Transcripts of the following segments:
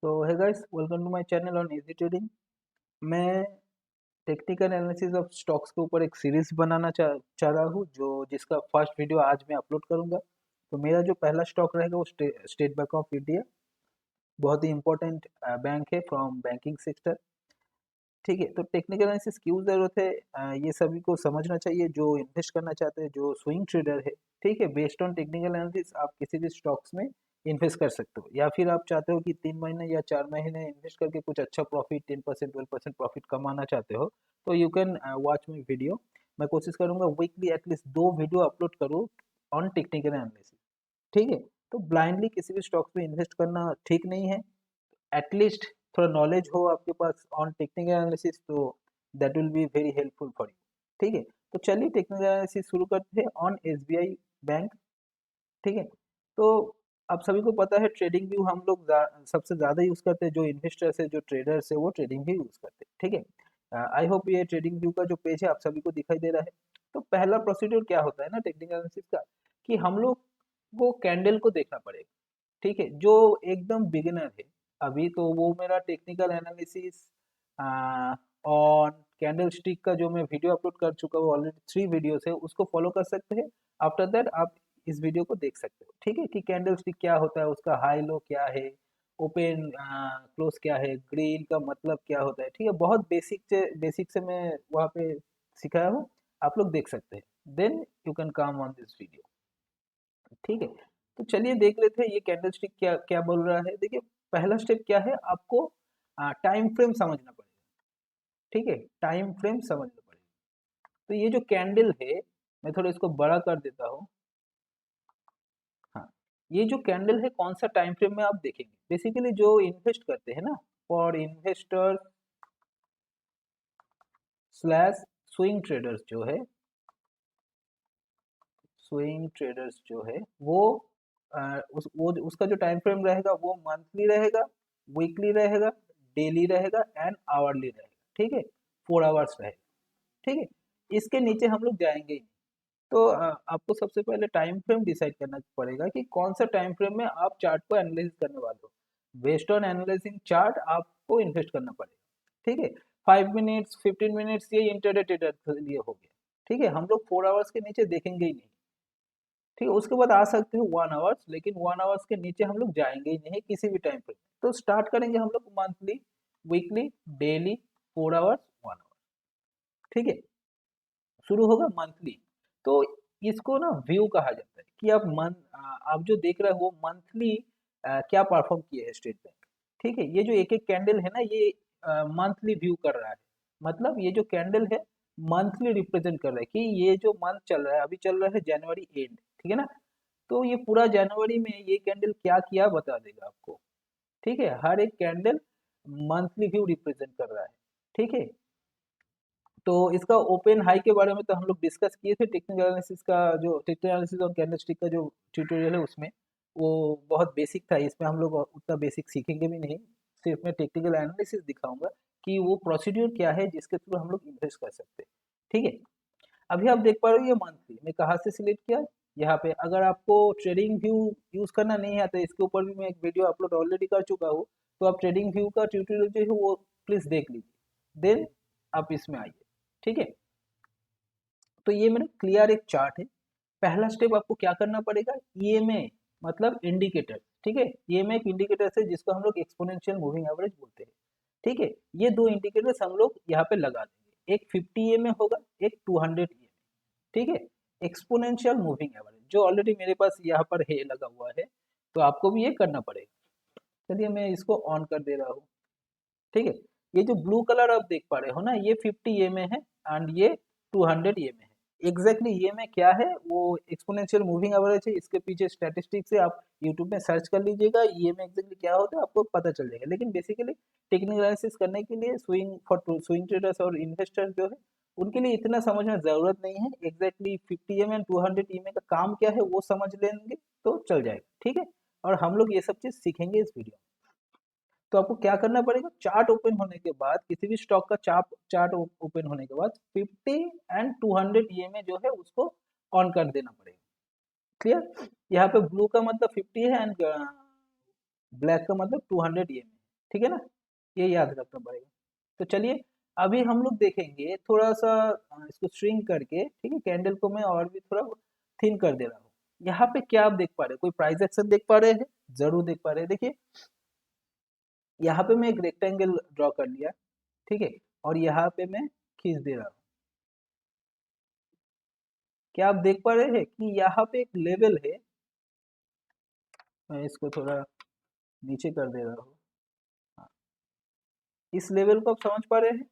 तो है guys, welcome to my channel on easy trading. मैं टेक्निकल एनालिसिस ऑफ स्टॉक्स के ऊपर एक सीरीज बनाना चाह रहा हूँ जो जिसका फर्स्ट वीडियो आज मैं अपलोड करूंगा। तो मेरा जो पहला स्टॉक रहेगा वो स्टेट बैंक ऑफ इंडिया, बहुत ही इंपॉर्टेंट बैंक है फ्रॉम बैंकिंग सेक्टर। ठीक है, तो टेक्निकल एनालिसिस क्यों ज़रूरत है, ये सभी को समझना चाहिए जो इन्वेस्ट करना चाहते हैं, जो स्विंग ट्रेडर है। ठीक है, बेस्ड ऑन टेक्निकल एनालिसिस आप किसी भी स्टॉक्स में इन्वेस्ट कर सकते हो, या फिर आप चाहते हो कि 3 महीने या 4 महीने इन्वेस्ट करके कुछ अच्छा प्रॉफिट 10% 12% प्रॉफिट कमाना चाहते हो, तो you can watch my video. मैं कोशिश करूंगा वीकली एटलीस्ट 2 वीडियो अपलोड करूँ ऑन टेक्निकल एनालिसिस। ठीक है, तो ब्लाइंडली किसी भी स्टॉक्स में इन्वेस्ट करना ठीक नहीं है। एटलीस्ट थोड़ा नॉलेज हो आपके पास ऑन टेक्निकल एनालिसिस, तो that will be very helpful for you. ठीक है, तो चलिए टेक्निकल एनालिसिस शुरू करते हैं ऑन एसबीआई बैंक। ठीक है, तो आप सभी को पता है ट्रेडिंग व्यू हम लोग सबसे ज़्यादा यूज़ करते हैं, जो इन्वेस्टर्स है जो ट्रेडर्स है वो ट्रेडिंग व्यू यूज़ करते हैं। ठीक है, आई होप ये ट्रेडिंग व्यू का जो पेज है आप सभी को दिखाई दे रहा है। तो पहला प्रोसीड्यूर क्या होता है ना टेक्निकल एनालिसिस का, कि हम लोग को कैंडल को देखना पड़ेगा। ठीक है, जो एकदम बिगिनर है अभी, तो वो मेरा technical analysis on candle stick का जो मैं वीडियो अपलोड कर चुका हूँ ऑलरेडी, 3 वीडियोस है, उसको फॉलो कर सकते हैं। आफ्टर दैट आप इस वीडियो को देख सकते हो। ठीक है, कि कैंडल स्टिक क्या होता है, उसका हाई लो क्या है, ओपन क्लोज क्या है, ग्रीन का मतलब क्या होता है। ठीक है, बहुत बेसिक से मैं वहाँ पे सिखाया हूँ, आप लोग देख सकते हैं। Then you can come on this video. ठीक है, तो चलिए देख लेते हैं ये कैंडल स्टिक क्या क्या बोल रहा है। देखिए, पहला स्टेप क्या है, आपको टाइम फ्रेम समझना पड़ेगा। ठीक है, टाइम फ्रेम समझना पड़ेगा। तो ये जो कैंडल है, मैं थोड़ा इसको बड़ा कर देता हूँ। हाँ, ये जो कैंडल है कौन सा टाइम फ्रेम में आप देखेंगे, बेसिकली जो इन्वेस्ट करते हैं ना, for investor slash swing traders जो है, स्विंग ट्रेडर्स जो है वो उसका जो टाइम फ्रेम रहेगा वो मंथली रहेगा, वीकली रहेगा, डेली रहेगा एंड आवरली रहेगा। ठीक है, 4 आवर्स रहेगा। ठीक है, इसके नीचे हम लोग जाएंगे ही नहीं। तो आपको सबसे पहले टाइम फ्रेम डिसाइड करना पड़ेगा कि कौन सा टाइम फ्रेम में आप चार्ट को एनालाइज करने वाले हो। बेस्ड ऑन एनालाइजिंग चार्ट आपको इन्वेस्ट करना पड़ेगा। ठीक है, 5 मिनट्स 15 मिनट्स ये इंटरडे ट्रेडर के लिए हो गया। ठीक है, हम लोग 4 आवर्स के नीचे देखेंगे ही नहीं। ठीक है, उसके बाद आ सकते हो 1 आवर्स, लेकिन 1 आवर्स के नीचे हम लोग जाएंगे ही नहीं किसी भी टाइम पे। तो स्टार्ट करेंगे हम लोग monthly, weekly, daily, 4 hours, 1 hour. ठीक है, शुरू होगा मंथली। तो इसको ना व्यू कहा जाता है, कि आप जो देख रहे हो वो मंथली क्या परफॉर्म किया है स्टेट बैंक। ठीक है, ये जो एक एक कैंडल है ना, ये मंथली व्यू कर रहा है। मतलब ये जो कैंडल है मंथली रिप्रेजेंट कर रहा है, कि ये जो मंथ चल रहा है, अभी चल रहा है जनवरी एंड। ठीक है ना, तो ये पूरा जनवरी में ये कैंडल क्या किया बता देगा आपको। ठीक है, हर एक कैंडल मंथली व्यू रिप्रेजेंट कर रहा है। ठीक है, तो इसका ओपन हाई के बारे में तो हम लोग डिस्कस किए थे, टेक्निकल एनालिसिस का जो टेक्निकल एनालिसिस और कैंडलस्टिक का जो ट्यूटोरियल है उसमें, वो बहुत बेसिक था। इसमें हम लोग उतना बेसिक सीखेंगे भी नहीं, सिर्फ मैं टेक्निकल एनालिसिस दिखाऊंगा कि वो प्रोसीड्यूर क्या है जिसके थ्रू हम लोग इन्वेस्ट कर सकते हैं। ठीक है, अभी आप देख पा रहे हो ये मंथली मैं कहाँ से सिलेक्ट किया, यहाँ पे। अगर आपको ट्रेडिंग व्यू यूज करना नहीं आता, इसके ऊपर भी मैं एक वीडियो अपलोड ऑलरेडी कर चुका हूँ, तो आप ट्रेडिंग व्यू का ट्यूटोरियल जो है वो प्लीज देख लीजिए, देन आप इसमें आइए। ठीक है, तो ये मेरा क्लियर एक चार्ट है। पहला स्टेप आपको क्या करना पड़ेगा, ईएमए मतलब इंडिकेटर। ठीक है, ईएमए एक इंडिकेटर है जिसको हम लोग एक्सपोनेंशियल मूविंग एवरेज बोलते हैं। ठीक है, ये दो इंडिकेटर्स हम लोग यहाँ पे लगा देंगे, एक 50 ईएमए होगा, एक 200 ईएमए। ठीक है, एक्सपोनेंशियल मूविंग एवरेज जो ऑलरेडी मेरे पास यहाँ पर है लगा हुआ है, तो आपको भी ये करना पड़ेगा। चलिए मैं इसको ऑन कर दे रहा हूँ। ठीक है, ये जो ब्लू कलर आप देख पा रहे हो ना, ये 50 ईएमए है एंड ये 200 ईएमए है। एग्जैक्टली ईएमए क्या है, वो एक्सपोनेंशियल मूविंग एवरेज है। इसके पीछे स्टैटिस्टिक्स है, आप यूट्यूब में सर्च कर लीजिएगा, ईएमए एग्जैक्टली क्या होता है आपको पता चल जाएगा। लेकिन बेसिकली टेक्निकल एनालिसिस करने के लिए स्विंग ट्रेडर्स और इन्वेस्टर्स जो है उनके लिए इतना समझना जरूरत नहीं है। एग्जैक्टली 50 ईएमए एंड 200 ईएमए का काम क्या है वो समझ लेंगे तो चल जाएगा। ठीक है, और हम लोग ये सब चीज सीखेंगे इस वीडियो में। तो आपको क्या करना पड़ेगा, चार्ट ओपन होने के बाद, किसी भी स्टॉक का चार्ट ओपन होने के बाद 50 एंड 200 ईएमए जो है उसको ऑन कर देना पड़ेगा। क्लियर, यहाँ पे ब्लू का मतलब 50 है एंड ब्लैक का मतलब 200 ईएमए। ठीक है ना, ये याद रखना पड़ेगा। तो चलिए अभी हम लोग देखेंगे थोड़ा सा इसको श्रिंक करके, ठीक है, कैंडल को मैं और भी थोड़ा थिन कर दे रहा हूँ। यहाँ पे क्या आप देख पा रहे हैं, कोई प्राइस एक्शन देख पा रहे हैं? जरूर देख पा रहे हैं। देखिए यहाँ पे मैं एक रेक्टेंगल ड्रॉ कर लिया, ठीक है, और यहाँ पे मैं खींच दे रहा हूँ। क्या आप देख पा रहे हैं कि यहाँ पे एक लेवल है, मैं इसको थोड़ा नीचे कर दे रहा हूँ। हाँ, इस लेवल को आप समझ पा रहे हैं?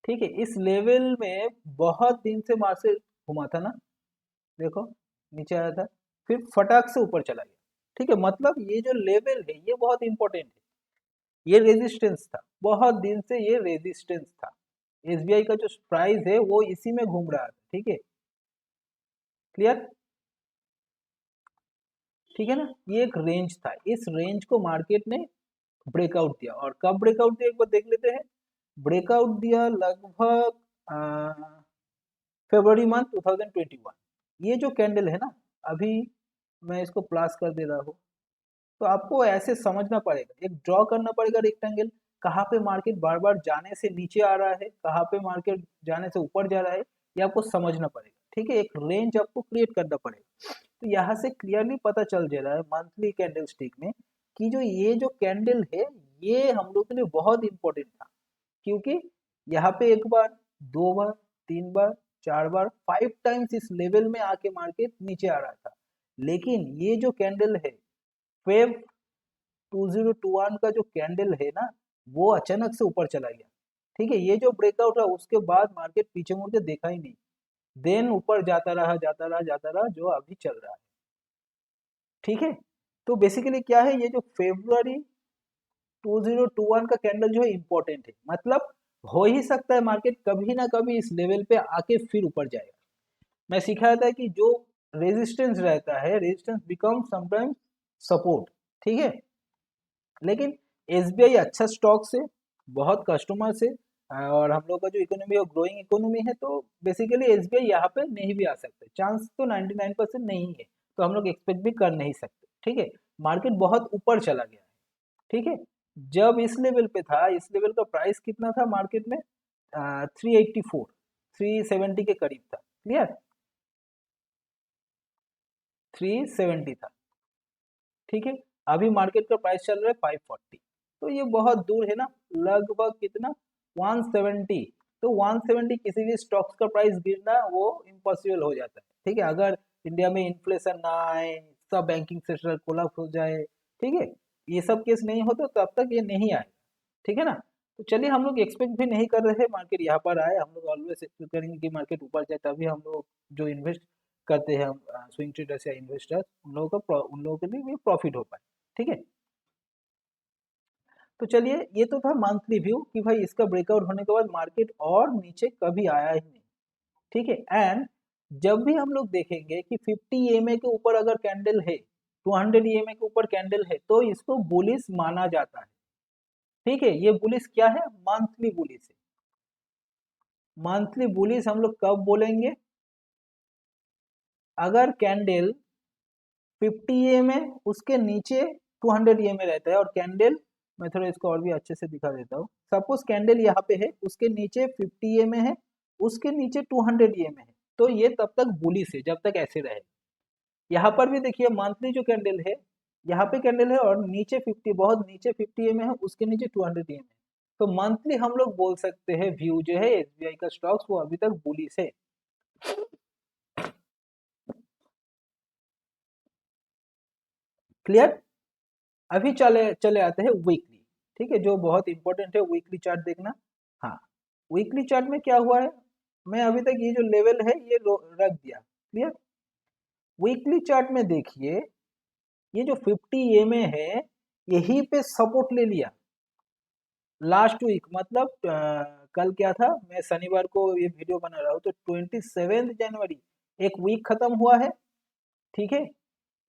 ठीक है, इस लेवल में बहुत दिन से मार्केट घुमा था ना, देखो नीचे आया था, फिर फटाक से ऊपर चला गया। ठीक है, मतलब ये जो लेवल है ये बहुत इंपॉर्टेंट है, ये रेजिस्टेंस था, बहुत दिन से ये रेजिस्टेंस था। एसबीआई का जो प्राइस है वो इसी में घूम रहा था। ठीक है, क्लियर? ठीक है ना, ये एक रेंज था, इस रेंज को मार्केट ने ब्रेकआउट दिया, और कब ब्रेकआउट दिया एक बार देख लेते हैं। ब्रेकआउट दिया लगभग फरवरी मंथ 2021। ये जो कैंडल है ना, अभी मैं इसको प्लस कर दे रहा हूँ, तो आपको ऐसे समझना पड़ेगा, एक ड्रॉ करना पड़ेगा रेक्टेंगल, कहाँ पे मार्केट बार बार जाने से नीचे आ रहा है, कहाँ पे मार्केट जाने से ऊपर जा रहा है, ये आपको समझना पड़ेगा। ठीक है, एक रेंज आपको क्रिएट करना पड़ेगा। तो यहाँ से क्लियरली पता चल जा रहा है मंथली कैंडल स्टिक में कि जो ये जो कैंडल है ये हम लोग के लिए बहुत इंपॉर्टेंट था, क्योंकि यहाँ पे एक बार, दो बार, तीन बार, चार बार, 5 टाइम्स इस लेवल में आके मार्केट नीचे आ रहा था। लेकिन ये जो कैंडल है फेब 2021 का जो कैंडल है ना, वो अचानक से ऊपर चला गया। ठीक है, ये जो ब्रेकआउट है उसके बाद मार्केट पीछे मुड़ के देखा ही नहीं, देन ऊपर जाता रहा जाता रहा जाता रहा, जो अभी चल रहा है। ठीक है, तो बेसिकली क्या है, ये जो फेब्रुअरी 2021 का कैंडल जो है इंपॉर्टेंट है, मतलब हो ही सकता है मार्केट कभी ना कभी इस लेवल पे आके फिर ऊपर जाएगा। मैं सिखाया था कि जो रेजिस्टेंस रहता है, रेजिस्टेंस बिकम समटाइम्स सपोर्ट। ठीक है, लेकिन एसबीआई अच्छा स्टॉक से, बहुत कस्टमर से, और हम लोग का जो इकोनॉमी है ग्रोइंग इकोनॉमी है, तो बेसिकली एसबीआई यहाँ पे नहीं भी आ सकते, चांस तो 99% नहीं है, तो हम लोग एक्सपेक्ट भी कर नहीं सकते। ठीक है, मार्केट बहुत ऊपर चला गया है। ठीक है, जब इस लेवल पे था, इस लेवल का प्राइस कितना था मार्केट में, 384, 370 के करीब था। क्लियर, 370 था। ठीक है, अभी मार्केट का प्राइस चल रहा है 540, तो ये बहुत दूर है ना, लगभग कितना, 170। तो 170 किसी भी स्टॉक्स का प्राइस गिरना वो इम्पॉसिबल हो जाता है। ठीक है, अगर इंडिया में इन्फ्लेशन ना आए, सब बैंकिंग सेक्टर कोलैप्स हो जाए, ठीक है, ये सब केस नहीं हो तो तब तक ये नहीं आए। ठीक है ना, तो चलिए हम लोग एक्सपेक्ट भी नहीं कर रहे मार्केट यहाँ पर आए, हम लोग ऑलवेज एक्सपेक्ट करेंगे कि मार्केट ऊपर जाए, तभी हम लोग जो इन्वेस्ट करते हैं, स्विंग ट्रेडर्स या इन्वेस्टर्स, उन लोगों के लिए भी प्रॉफिट हो पाए। ठीक है, तो चलिए ये तो था मंथली व्यू कि भाई इसका ब्रेकआउट होने के बाद मार्केट और नीचे कभी आया ही नहीं। ठीक है, एंड जब भी हम लोग देखेंगे कि 50 ईएमए के ऊपर अगर कैंडल है, 200 ईएमए के ऊपर कैंडल है, तो इसको बुलिश माना जाता है। ठीक है, ये बुलिश क्या है, मंथली बुलिश है। मंथली बुलिश हम लोग कब बोलेंगे, अगर कैंडल 50 ईएमए उसके नीचे 200 ईएमए रहता है, और कैंडल, मैं थोड़ा इसको और भी अच्छे से दिखा देता हूँ, सपोज कैंडल यहाँ पे है, उसके नीचे 50 ईएमए है, उसके नीचे 200 ईएमए है, तो ये तब तक बुलिश है जब तक ऐसे रहे। यहाँ पर भी देखिए मंथली जो कैंडल है, यहाँ पे कैंडल है और नीचे 50, बहुत नीचे 50 ईएमए है, उसके नीचे 200 ईएमए, तो मंथली हम लोग बोल सकते हैं व्यू जो है एसबीआई का स्टॉक्स वो अभी तक बुलिश है। क्लियर, अभी चले चले आते हैं वीकली। ठीक है, जो बहुत इंपॉर्टेंट है, वीकली चार्ट देखना। हाँ, वीकली चार्ट में क्या हुआ है, मैं अभी तक ये जो लेवल है ये रख दिया। क्लियर, वीकली चार्ट में देखिए, ये जो 50 ईएमए है यहीं पे सपोर्ट ले लिया लास्ट वीक, मतलब कल क्या था, मैं शनिवार को ये वीडियो बना रहा हूँ, तो 27 जनवरी एक वीक खत्म हुआ है। ठीक है,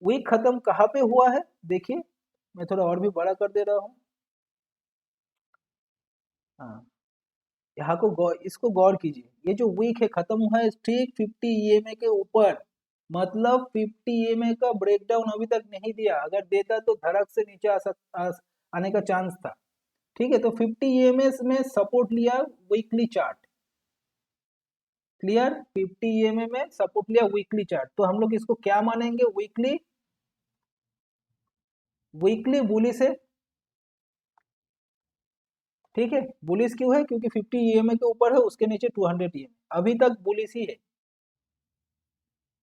वीक खत्म कहाँ पे हुआ है, देखिए मैं थोड़ा और भी बड़ा कर दे रहा हूँ। हाँ, यहाँ को इसको गौर कीजिए, ये जो वीक है खत्म हुआ है ठीक 50 ईएमए के ऊपर, मतलब 50 ईएमए का ब्रेकडाउन अभी तक नहीं दिया, अगर देता तो धड़क से नीचे आने का चांस था। ठीक है, तो 50 EMS में सपोर्ट लिया वीकली चार्ट, क्लियर, 50 EMA में सपोर्ट लिया वीकली चार्ट, तो हम लोग इसको क्या मानेंगे, वीकली, वीकली बुलिश है। ठीक है, बुलिश क्यों है, क्योंकि 50 EMA के ऊपर है, उसके नीचे 200 EMA, अभी तक बुलिश ही है।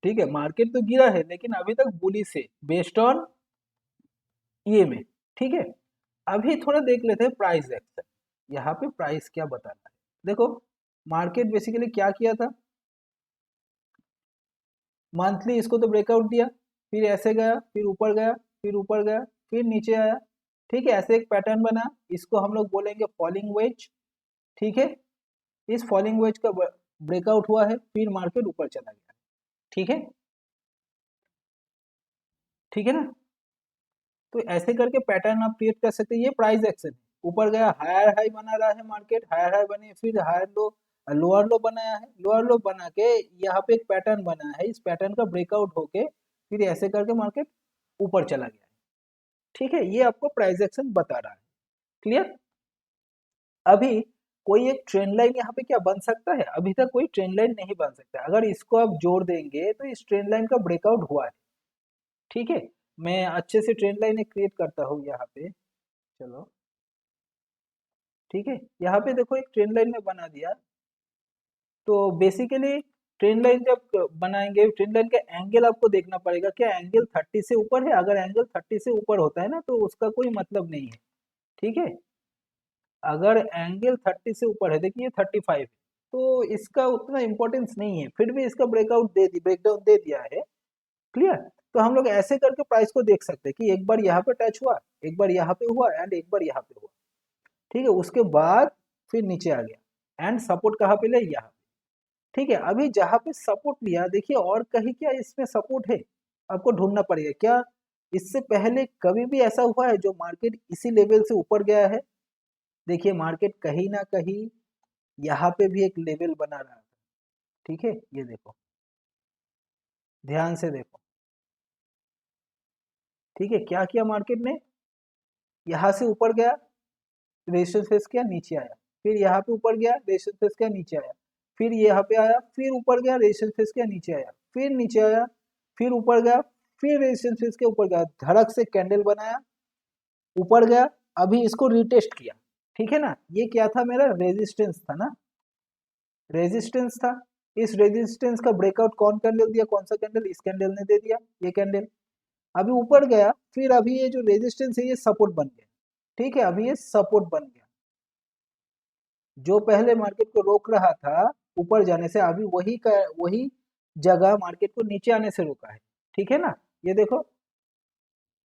ठीक है, मार्केट तो गिरा है लेकिन अभी तक बुलिश है बेस्ड ऑन EMA। ठीक है, अभी थोड़ा देख लेते हैं प्राइस एक्शन, यहाँ पे प्राइस क्या बताता है। देखो मार्केट बेसिकली क्या किया था, मंथली इसको तो ब्रेकआउट दिया, फिर ऐसे गया, फिर ऊपर गया, फिर ऊपर गया, फिर नीचे आया। ठीक है, ऐसे एक पैटर्न बना, इसको हम लोग बोलेंगे फॉलिंग वेज। ठीक है, इस फॉलिंग वेज का ब्रेकआउट हुआ है, फिर मार्केट ऊपर चला गया। ठीक है, ठीक है ना, तो ऐसे करके पैटर्न आप क्रिएट कर सकते हैं। ये प्राइस एक्शन है, ऊपर गया, हायर हाई बना रहा है मार्केट, हायर हाई बने, फिर हायर लो, लोअर लो बनाया है, लोअर लो बना के यहाँ पे एक पैटर्न बना है, इस पैटर्न का ब्रेकआउट होके फिर ऐसे करके मार्केट ऊपर चला गया। ठीक है, ये आपको प्राइस एक्शन बता रहा है, क्लियर। अभी कोई एक ट्रेंड लाइन यहाँ पे क्या बन सकता है, अभी तक कोई ट्रेंड लाइन नहीं बन सकता, अगर इसको आप जोड़ देंगे तो इस ट्रेंड लाइन का ब्रेकआउट हुआ है। ठीक है, मैं अच्छे से ट्रेंड लाइन क्रिएट करता हूँ यहाँ पे, चलो। ठीक है, यहाँ पे देखो एक ट्रेंड लाइन में बना दिया, तो बेसिकली ट्रेंड लाइन जब बनाएंगे, ट्रेंड लाइन का एंगल आपको देखना पड़ेगा, क्या एंगल 30 से ऊपर है, अगर एंगल 30 से ऊपर होता है ना तो उसका कोई मतलब नहीं है। ठीक है, अगर एंगल 30 से ऊपर है, देखिए 35 है, तो इसका उतना इम्पोर्टेंस नहीं है, फिर भी इसका ब्रेकआउट दे दी, ब्रेकडाउन दे दिया है, क्लियर। तो हम लोग ऐसे करके प्राइस को देख सकते हैं कि एक बार यहाँ पे टच हुआ, एक बार यहाँ पे हुआ एंड एक बार यहाँ पे हुआ। ठीक है, उसके बाद फिर नीचे आ गया एंड सपोर्ट कहाँ पे ले, यहाँ। ठीक है, अभी जहाँ पे सपोर्ट लिया, देखिए और कहीं क्या इसमें सपोर्ट है, आपको ढूंढना पड़ेगा क्या, इससे पहले कभी भी ऐसा हुआ है जो मार्केट इसी लेवल से ऊपर गया है। देखिए मार्केट कहीं ना कहीं यहाँ पे भी एक लेवल बना रहा था। ठीक है, ये देखो, ध्यान से देखो। ठीक है, क्या किया मार्केट ने, यहाँ से ऊपर गया, रेजिस्टेंस फेस किया, नीचे आया, फिर यहाँ पे ऊपर गया, रेजिस्टेंस फेस किया, नीचे आया, फिर यहाँ पे आया, फिर ऊपर गया, रेजिस्टेंस फेस किया, नीचे आया, फिर नीचे आया, फिर ऊपर गया, फिर रेजिस्टेंस फेस के ऊपर गया, धड़क से कैंडल बनाया, ऊपर गया, अभी इसको रिटेस्ट किया। ठीक है ना, ये क्या था, मेरा रेजिस्टेंस था ना, रेजिस्टेंस था। इस रेजिस्टेंस का ब्रेकआउट कौन कैंडल दिया, कौन सा कैंडल, इस कैंडल ने दे दिया, ये कैंडल। अभी ऊपर गया, फिर अभी ये जो रेजिस्टेंस है ये सपोर्ट बन गया। ठीक है, अभी ये सपोर्ट बन गया, जो पहले मार्केट को रोक रहा था ऊपर जाने से, अभी वही का वही जगह मार्केट को नीचे आने से रोका है। ठीक है ना, ये देखो,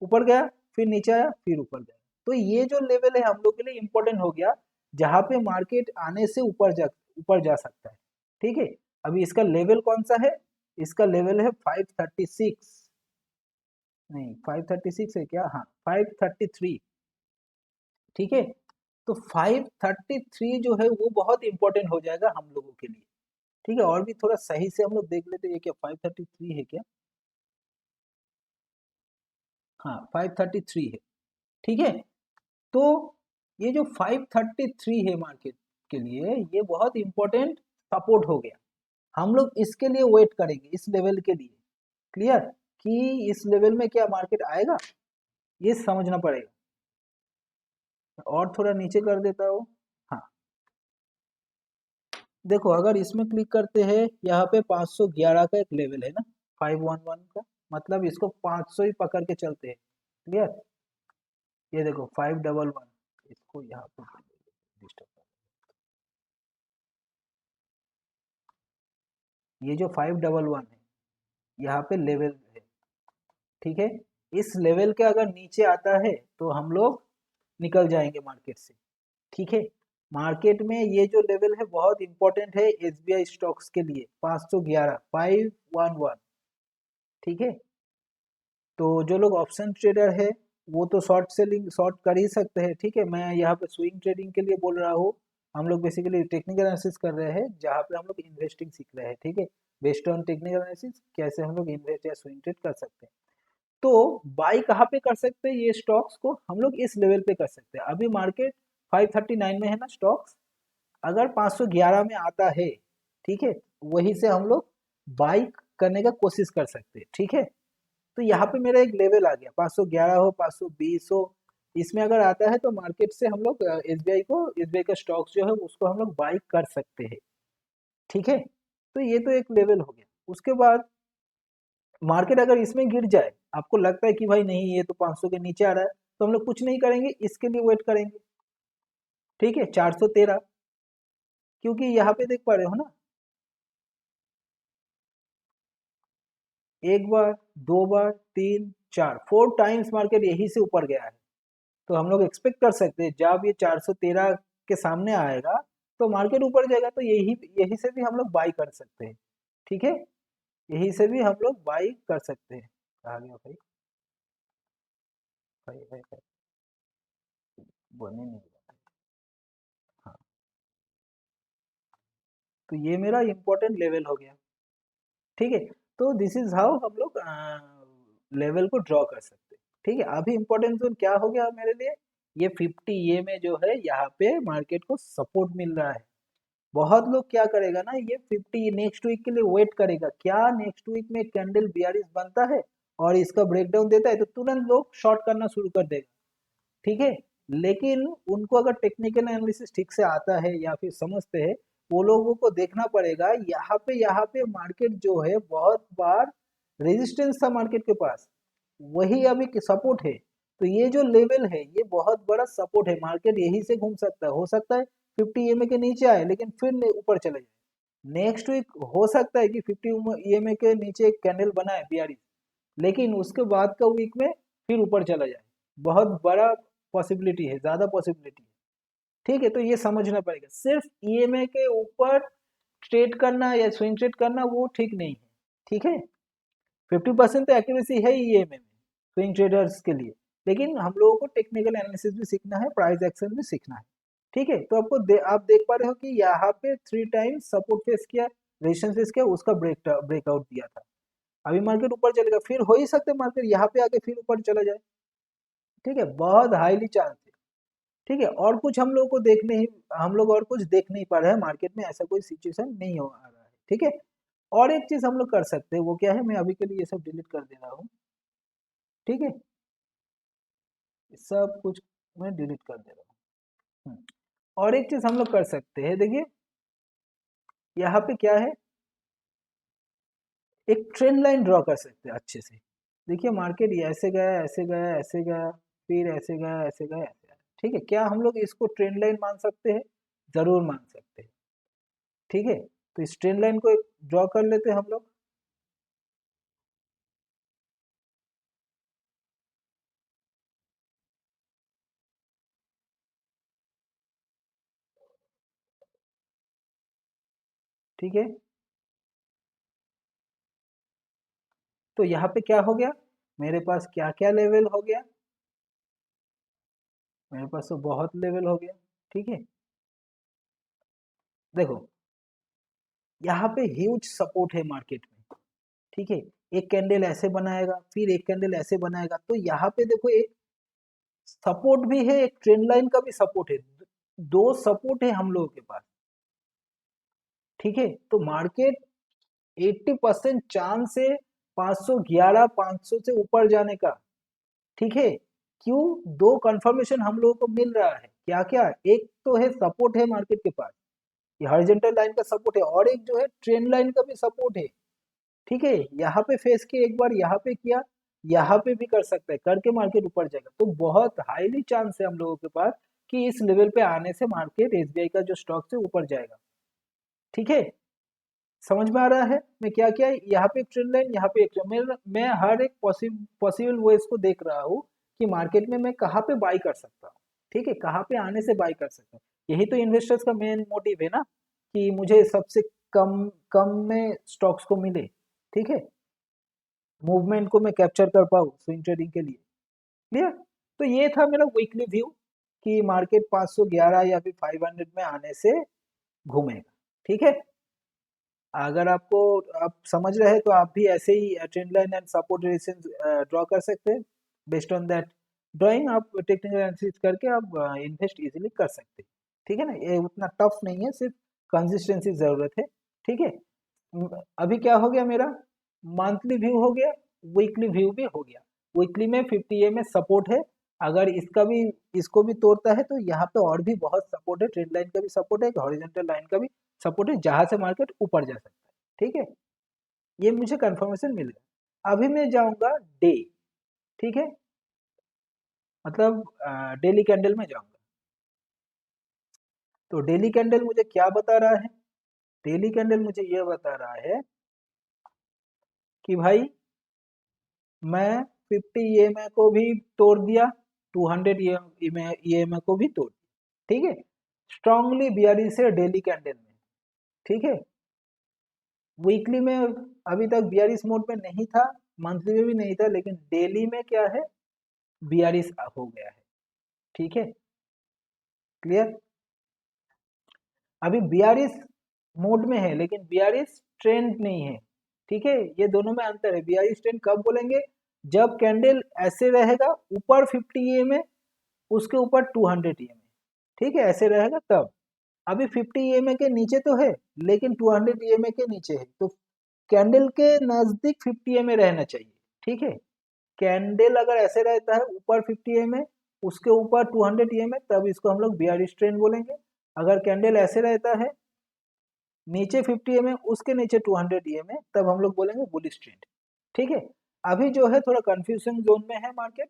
ऊपर गया, फिर नीचे आया, फिर ऊपर गया, तो ये जो लेवल है हम लोग के लिए इंपॉर्टेंट हो गया, जहां पे मार्केट आने से ऊपर जा सकता है। ठीक है, अभी इसका लेवल कौन सा है, इसका लेवल है 536, नहीं 536 है क्या, हाँ 533। ठीक है, तो 533 जो है वो बहुत इंपॉर्टेंट हो जाएगा हम लोगों के लिए। ठीक है, और भी थोड़ा सही से हम लोग देख लेते हैं, ये क्या 533 है क्या, हाँ 533 है। ठीक है, तो ये जो 533 है मार्केट के लिए, ये बहुत इंपॉर्टेंट सपोर्ट हो गया, हम लोग इसके लिए वेट करेंगे, इस लेवल के लिए, क्लियर, कि इस लेवल में क्या मार्केट आएगा, ये समझना पड़ेगा। और थोड़ा नीचे कर देता हूँ, हाँ देखो अगर इसमें क्लिक करते हैं, यहाँ पे 511 का एक लेवल है ना, 511 का, मतलब इसको 500 ही पकड़ के चलते हैं, क्लियर। ये देखो 511, इसको यहाँ पे डिस्टर्ब, ये जो 511 है यहाँ पे लेवल है। ठीक है, इस लेवल के अगर नीचे आता है तो हम लोग निकल जाएंगे मार्केट से। ठीक है, मार्केट में ये जो लेवल है बहुत इंपॉर्टेंट है एसबीआई स्टॉक्स के लिए, 511, 511। ठीक है, तो जो लोग ऑप्शन ट्रेडर है वो तो शॉर्ट सेलिंग शॉर्ट कर ही सकते हैं। ठीक है, मैं यहाँ पे स्विंग ट्रेडिंग के लिए बोल रहा हूँ, हम लोग बेसिकली टेक्निकल एनालिसिस कर रहे हैं, जहाँ पे हम लोग इन्वेस्टिंग सीख रहे हैं। ठीक है, बेस्ड ऑन टेक्निकल एनालिसिस कैसे हम लोग इन्वेस्ट या स्विंग ट्रेड कर सकते हैं। तो बाई कहाँ पे कर सकते हैं ये स्टॉक्स को, हम लोग इस लेवल पे कर सकते हैं। अभी मार्केट 539 में है ना स्टॉक्स, अगर 511 में आता है, ठीक है, वहीं से हम लोग बाई करने का कोशिश कर सकते हैं, ठीक है। तो यहाँ पे मेरा एक लेवल आ गया, 511 हो 520 हो, इसमें अगर आता है तो मार्केट से हम लोग एसबीआई का स्टॉक्स जो है उसको हम लोग बाई कर सकते हैं, ठीक है। तो ये तो एक लेवल हो गया। उसके बाद मार्केट अगर इसमें गिर जाए, आपको लगता है कि भाई नहीं ये तो 500 के नीचे आ रहा है, तो हम लोग कुछ नहीं करेंगे, इसके लिए वेट करेंगे, ठीक है, 413, क्योंकि यहाँ पे देख पा रहे हो ना, एक बार, दो बार, तीन, चार, 4 टाइम्स मार्केट यही से ऊपर गया है। तो हम लोग एक्सपेक्ट कर सकते हैं जब ये 413 के सामने आएगा तो मार्केट ऊपर जाएगा, तो यही यही से भी हम लोग बाई कर सकते हैं, ठीक है, यही से भी हम लोग बाई कर सकते हैं। आ गया भाई, भाई बने नहीं रहा। हाँ, तो ये मेरा इंपॉर्टेंट लेवल हो गया, ठीक है। तो दिस इज हाउ हम लोग लेवल को ड्रॉ कर सकते हैं, ठीक है। अभी इंपॉर्टेंट जोन क्या हो गया मेरे लिए, ये 50 ये में जो है यहाँ पे मार्केट को सपोर्ट मिल रहा है। बहुत लोग क्या करेगा ना, ये 50 नेक्स्ट वीक के लिए वेट करेगा, क्या नेक्स्ट वीक में कैंडल बियरिश बनता है और इसका ब्रेकडाउन देता है तो तुरंत लोग शॉर्ट करना शुरू कर देगा, ठीक है। लेकिन उनको अगर टेक्निकल एनालिसिस ठीक से आता है या फिर समझते हैं, वो लोगों को देखना पड़ेगा यहाँ पे मार्केट जो है बहुत बार रेजिस्टेंस था मार्केट के पास, वही अभी सपोर्ट है। तो ये जो लेवल है ये बहुत बड़ा सपोर्ट है, मार्केट यही से घूम सकता है, हो सकता है 50 ईएमए के नीचे आए लेकिन फिर ऊपर चले जाए। नेक्स्ट वीक हो सकता है कि 50 ईएमए के नीचे एक कैंडल बनाए बियरिश, लेकिन उसके बाद का वीक में फिर ऊपर चला जाए, बहुत बड़ा पॉसिबिलिटी है, ज़्यादा पॉसिबिलिटी है, ठीक है। तो ये समझना पड़ेगा, सिर्फ ईएमए के ऊपर ट्रेड करना या स्विंग ट्रेड करना वो ठीक नहीं है, ठीक है। 50% तो एक्यूरेसी है ईएमए में स्विंग ट्रेडर्स के लिए, लेकिन हम लोगों को टेक्निकल एनालिसिस भी सीखना है, प्राइस एक्शन भी सीखना है, ठीक है। तो आप देख पा रहे हो कि यहाँ पे 3 टाइम्स सपोर्ट फेस किया, रेजिस्टेंस फेस किया, उसका ब्रेकआउट दिया था। अभी मार्केट ऊपर चलेगा, फिर हो ही सकता है मार्केट यहाँ पे आके फिर ऊपर चला जाए, ठीक है, बहुत हाईली चांस है, ठीक है। और कुछ हम लोग और कुछ देख नहीं पा रहे हैं मार्केट में, ऐसा कोई सिचुएशन नहीं हो आ रहा है, ठीक है। और एक चीज हम लोग कर सकते हैं, वो क्या है, मैं अभी के लिए ये सब डिलीट कर दे रहा हूँ, ठीक है, सब कुछ मैं डिलीट कर दे रहा हूँ। और एक चीज हम लोग कर सकते हैं, देखिए यहाँ पे क्या है, एक ट्रेंड लाइन ड्रॉ कर सकते हैं अच्छे से। देखिए मार्केट ये ऐसे गया, ऐसे गया, ऐसे गया, फिर ऐसे गया, ऐसे गया, ऐसे गया, ठीक है। क्या हम लोग इसको ट्रेंड लाइन मान सकते हैं? जरूर मान सकते हैं, ठीक है। तो इस ट्रेंड लाइन को ड्रॉ कर लेते हैं हम लोग, ठीक है। तो यहाँ पे क्या हो गया, मेरे पास क्या क्या लेवल हो गया, मेरे पास तो बहुत लेवल हो गया, ठीक है। देखो यहाँ पे ह्यूज सपोर्ट है मार्केट में, ठीक है। एक कैंडल ऐसे बनाएगा, फिर एक कैंडल ऐसे बनाएगा, तो यहाँ पे देखो एक सपोर्ट भी है, एक ट्रेंड लाइन का भी सपोर्ट है, दो सपोर्ट है हम लोगों के पास, ठीक है। तो मार्केट 80% चांस है 511 500 से ऊपर जाने का, ठीक है। क्यों? दो कंफर्मेशन हम लोगों को मिल रहा है, क्या क्या, एक तो है सपोर्ट है मार्केट के पास, ये हॉरिजॉन्टल लाइन का सपोर्ट है, और एक जो है ट्रेंड लाइन का भी सपोर्ट है, ठीक है। यहाँ पे फेस किया, एक बार यहाँ पे किया, यहाँ पे भी कर सकता है, करके मार्केट ऊपर जाएगा। तो बहुत हाईली चांस है हम लोगों के पास कि इस लेवल पे आने से मार्केट एसबीआई का जो स्टॉक है ऊपर जाएगा, ठीक है। समझ में आ रहा है मैं क्या क्या, यहाँ पे एक ट्रेंड लाइन, यहाँ पे एक मैं हर एक पॉसिबल वेज को देख रहा हूँ कि मार्केट में मैं कहाँ पे बाई कर सकता हूँ, ठीक है, कहाँ पे आने से बाई कर सकता हूँ। यही तो इन्वेस्टर्स का मेन मोटिव है ना, कि मुझे सबसे कम कम में स्टॉक्स को मिले, ठीक है, मूवमेंट को मैं कैप्चर कर पाऊँ स्विंग ट्रेडिंग के लिए, क्लियर। तो ये था मेरा वीकली व्यू कि मार्केट 511 या फिर 500 में आने से घूमेगा, ठीक है। अगर आपको आप समझ रहे हैं तो आप भी ऐसे ही trend line and support resistance draw कर सकते हैं। बेस्ड ऑन दैट ड्राइंग आप टेक्निकल एनालिसिस करके आप इन्वेस्ट इजीली कर सकते हैं। ठीक है ना, ये उतना टफ नहीं है, सिर्फ कंसिस्टेंसी ज़रूरत है। ठीक है। अभी क्या हो गया मेरा, मंथली व्यू हो गया, वीकली व्यू भी हो गया। वीकली में 50 में सपोर्ट है, अगर इसका भी इसको भी तोड़ता है तो यहाँ पे और भी बहुत सपोर्ट है, ट्रेंड लाइन का भी सपोर्ट है, हॉरिजॉन्टल लाइन का भी सपोर्ट है, जहां से मार्केट ऊपर जा सकता है। ठीक है, ये मुझे कंफर्मेशन मिल गया। अभी मैं जाऊंगा डे। ठीक है, मतलब डेली कैंडल में जाऊंगा। तो डेली कैंडल मुझे क्या बता रहा है, डेली कैंडल मुझे ये बता रहा है कि भाई मैं 50 ईएमए को भी तोड़ दिया, 200 ईएमए को भी तोड़ दिया। ठीक है, स्ट्रांगली बियरिश है डेली कैंडल में। ठीक है, वीकली में अभी तक बियरिश मोड में नहीं था, मंथली में भी नहीं था, लेकिन डेली में क्या है, बियरिश हो गया है। ठीक है, क्लियर। अभी बियरिश मोड में है लेकिन बियरिश ट्रेंड नहीं है। ठीक है, ये दोनों में अंतर है। बियरिश ट्रेंड कब बोलेंगे, जब कैंडल ऐसे रहेगा ऊपर 50 ईएमए, उसके ऊपर 200 ईएमए। ठीक है, ऐसे रहेगा तब। अभी 50 ईएमए के नीचे तो है लेकिन 200 ईएमए के नीचे है, तो कैंडल के नजदीक 50 ईएमए रहना चाहिए। ठीक है, कैंडल अगर ऐसे रहता है ऊपर 50 ईएमए, उसके ऊपर 200 ईएमए, तब इसको हम लोग बियरिश ट्रेंड बोलेंगे। अगर कैंडल ऐसे रहता है नीचे 50 ईएमए, उसके नीचे 200 ईएमए, तब हम लोग बोलेंगे बुलिश ट्रेंड। ठीक है, अभी जो है थोड़ा कंफ्यूजन जोन में है मार्केट,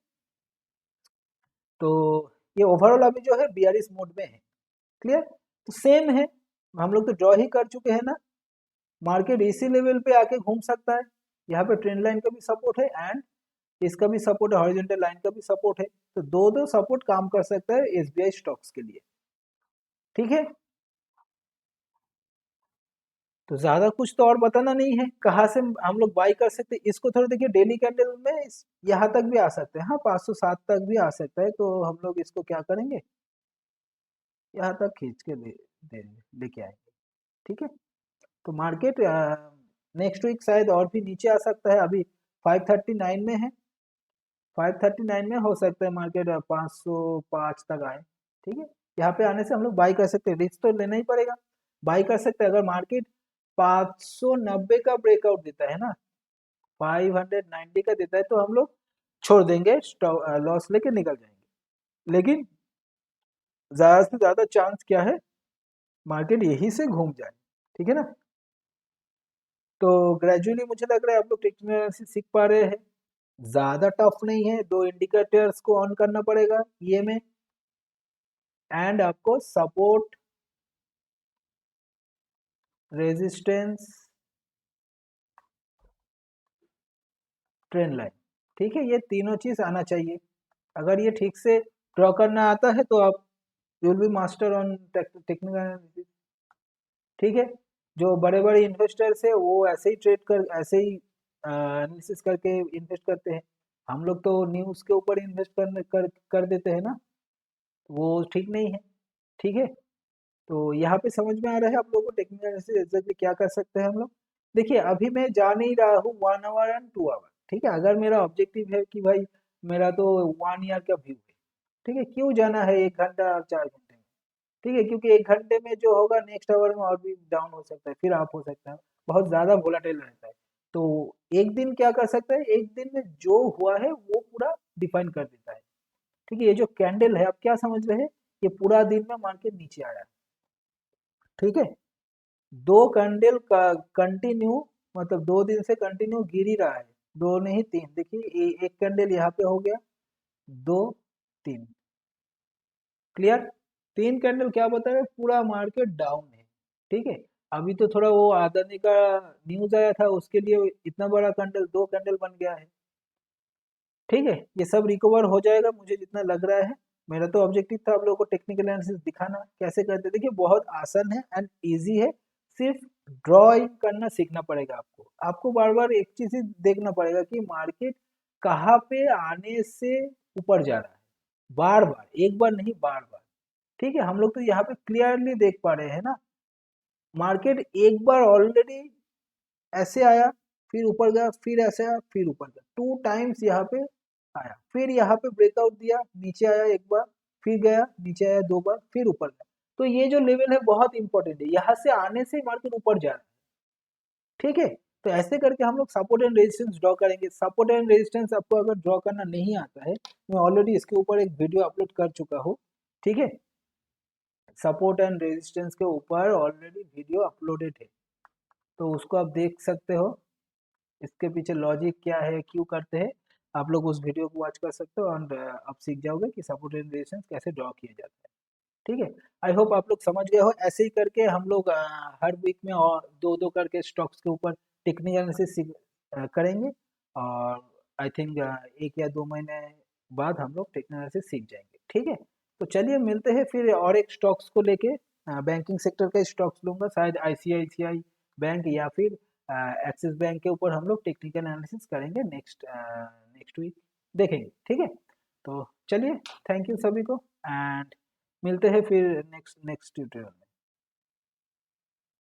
तो ये ओवरऑल अभी जो है बियरिश मोड में है। क्लियर, तो सेम है, हम लोग तो ड्रॉ ही कर चुके हैं ना। मार्केट इसी लेवल पे आके घूम सकता है, यहाँ पे ट्रेंड लाइन का भी सपोर्ट है एंड इसका भी सपोर्ट है, हॉरिजॉन्टल लाइन का भी सपोर्ट है, तो दो दो सपोर्ट काम कर सकता है एसबीआई स्टॉक्स के लिए। ठीक है, तो ज्यादा कुछ तो और बताना नहीं है, कहाँ से हम लोग बाई कर सकते हैं इसको। थोड़ा देखिए डेली कैंडल में यहाँ तक भी आ सकते हैं, हाँ 507 तक भी आ सकता है, तो हम लोग इसको क्या करेंगे, यहाँ तक खींच के लेके आएंगे। ठीक है, तो मार्केट नेक्स्ट वीक शायद और भी नीचे आ सकता है। अभी 539 में है, 539 में हो सकता है मार्केट 505 तक आए। ठीक है, यहाँ पे आने से हम लोग बाई कर सकते हैं, रिस्क तो लेना ही पड़ेगा, बाई कर सकते हैं। अगर मार्केट 590 का ब्रेकआउट देता है ना, 590 का देता है, तो हम लोग छोड़ देंगे, लॉस लेके निकल जाएंगे। लेकिन ज्यादा से ज्यादा चांस क्या है, मार्केट यही से घूम जाए। ठीक है ना, तो ग्रेजुअली मुझे लग रहा है आप लोग टेक्निकल एनालिसिस सीख पा रहे हैं, ज्यादा टफ नहीं है। दो इंडिकेटर्स को ऑन करना पड़ेगा ये में, एंड आपको सपोर्ट, रेजिस्टेंस, ट्रेंड लाइन, ठीक है, ये तीनों चीज आना चाहिए। अगर ये ठीक से ड्रॉ करना आता है तो आप you will be master on technical analysis. ठीक है, जो बड़े बड़े इन्वेस्टर्स है वो ऐसे ही ट्रेड कर, ऐसे ही एनालिसिस करके इन्वेस्ट करते हैं। हम लोग तो न्यूज़ के ऊपर इन्वेस्ट कर देते हैं ना, वो ठीक नहीं है। ठीक है, तो यहाँ पे समझ में आ रहा है आप लोगों को टेक्निकल एनालिसिस एग्जैक्टली क्या कर सकते हैं हम लोग। देखिए अभी मैं जा नहीं रहा हूँ 1 आवर एंड 2 आवर। ठीक है, अगर मेरा ऑब्जेक्टिव है कि भाई मेरा तो 1 ईयर का व्यू है, ठीक है, क्यों जाना है 1 घंटा और 4 घंटे में। ठीक है, क्योंकि 1 घंटे में जो होगा नेक्स्ट आवर में और भी डाउन हो सकता है, फिर अप हो सकता है, बहुत ज़्यादा वोलाटाइल रहता है। तो एक दिन क्या कर सकता है, एक दिन में जो हुआ है वो पूरा डिफाइन कर देता है। ठीक है, ये जो कैंडल है आप क्या समझ रहे हैं, ये पूरा दिन में मार्केट नीचे आया है। ठीक है, दो कैंडल का कंटिन्यू, मतलब 2 दिन से कंटिन्यू गिर ही रहा है, दो नहीं तीन, देखिए एक कैंडल यहाँ पे हो गया, दो, तीन। क्लियर, तीन कैंडल क्या बता रहे हैं, पूरा मार्केट डाउन है। ठीक है, अभी तो थोड़ा वो अदानी का न्यूज आया था, उसके लिए इतना बड़ा कैंडल, दो कैंडल बन गया है। ठीक है, ये सब रिकवर हो जाएगा मुझे जितना लग रहा है। मेरा तो ऑब्जेक्टिव था आप लोगों को टेक्निकल एनालिसिस दिखाना कैसे करते हैं। देखिए बहुत आसान है एंड इजी है, सिर्फ ड्राइंग करना सीखना पड़ेगा आपको। आपको बार बार एक चीज ही देखना पड़ेगा कि मार्केट कहाँ पे आने से ऊपर जा रहा है, बार बार, एक बार नहीं बार बार। ठीक है, हम लोग तो यहाँ पे क्लियरली देख पा रहे हैं ना, मार्केट एक बार ऑलरेडी ऐसे आया, फिर ऊपर गया, फिर ऐसे आया, फिर ऊपर गया, 2 टाइम्स यहाँ पे आया, फिर यहाँ पे ब्रेकआउट दिया, नीचे आया एक बार, फिर गया, नीचे आया 2 बार, फिर ऊपर गया। तो ये जो लेवल है बहुत इंपॉर्टेंट है, यहाँ से आने से मार्केट ऊपर जा रहा है, ठीक है। तो ऐसे करके हम लोग सपोर्ट एंड रेजिस्टेंस ड्रॉ करेंगे। सपोर्ट एंड रेजिस्टेंस आपको अगर ड्रॉ करना नहीं आता है, मैं ऑलरेडी इसके ऊपर एक वीडियो अपलोड कर चुका हूँ, ठीक है। सपोर्ट एंड रेजिस्टेंस के ऊपर ऑलरेडी वीडियो अपलोडेड है, तो उसको आप देख सकते हो। इसके पीछे लॉजिक क्या है, क्यों करते हैं, आप लोग उस वीडियो को वॉच कर सकते हो और आप सीख जाओगे कि सपोर्ट एंड रेजिस्टेंस कैसे ड्रॉ किया जाता है, ठीक है। आई होप आप लोग समझ गए हो। ऐसे ही करके हम लोग हर वीक में और दो दो करके स्टॉक्स के ऊपर टेक्निकल एनालिसिस करेंगे, और आई थिंक 1 या 2 महीने बाद हम लोग टेक्निकल एनालिसिस सीख जाएंगे, ठीक है। तो चलिए मिलते हैं फिर और एक स्टॉक्स को लेके। बैंकिंग सेक्टर का स्टॉक्स लूंगा, शायद आईसीआईसीआई बैंक या फिर एक्सिस बैंक के ऊपर हम लोग टेक्निकल एनालिसिस करेंगे नेक्स्ट नेक्स्ट वीक, देखेंगे, ठीक है। तो चलिए, थैंक यू सभी को, एंड मिलते हैं फिर नेक्स्ट नेक्स्ट ट्यूटोरियल में।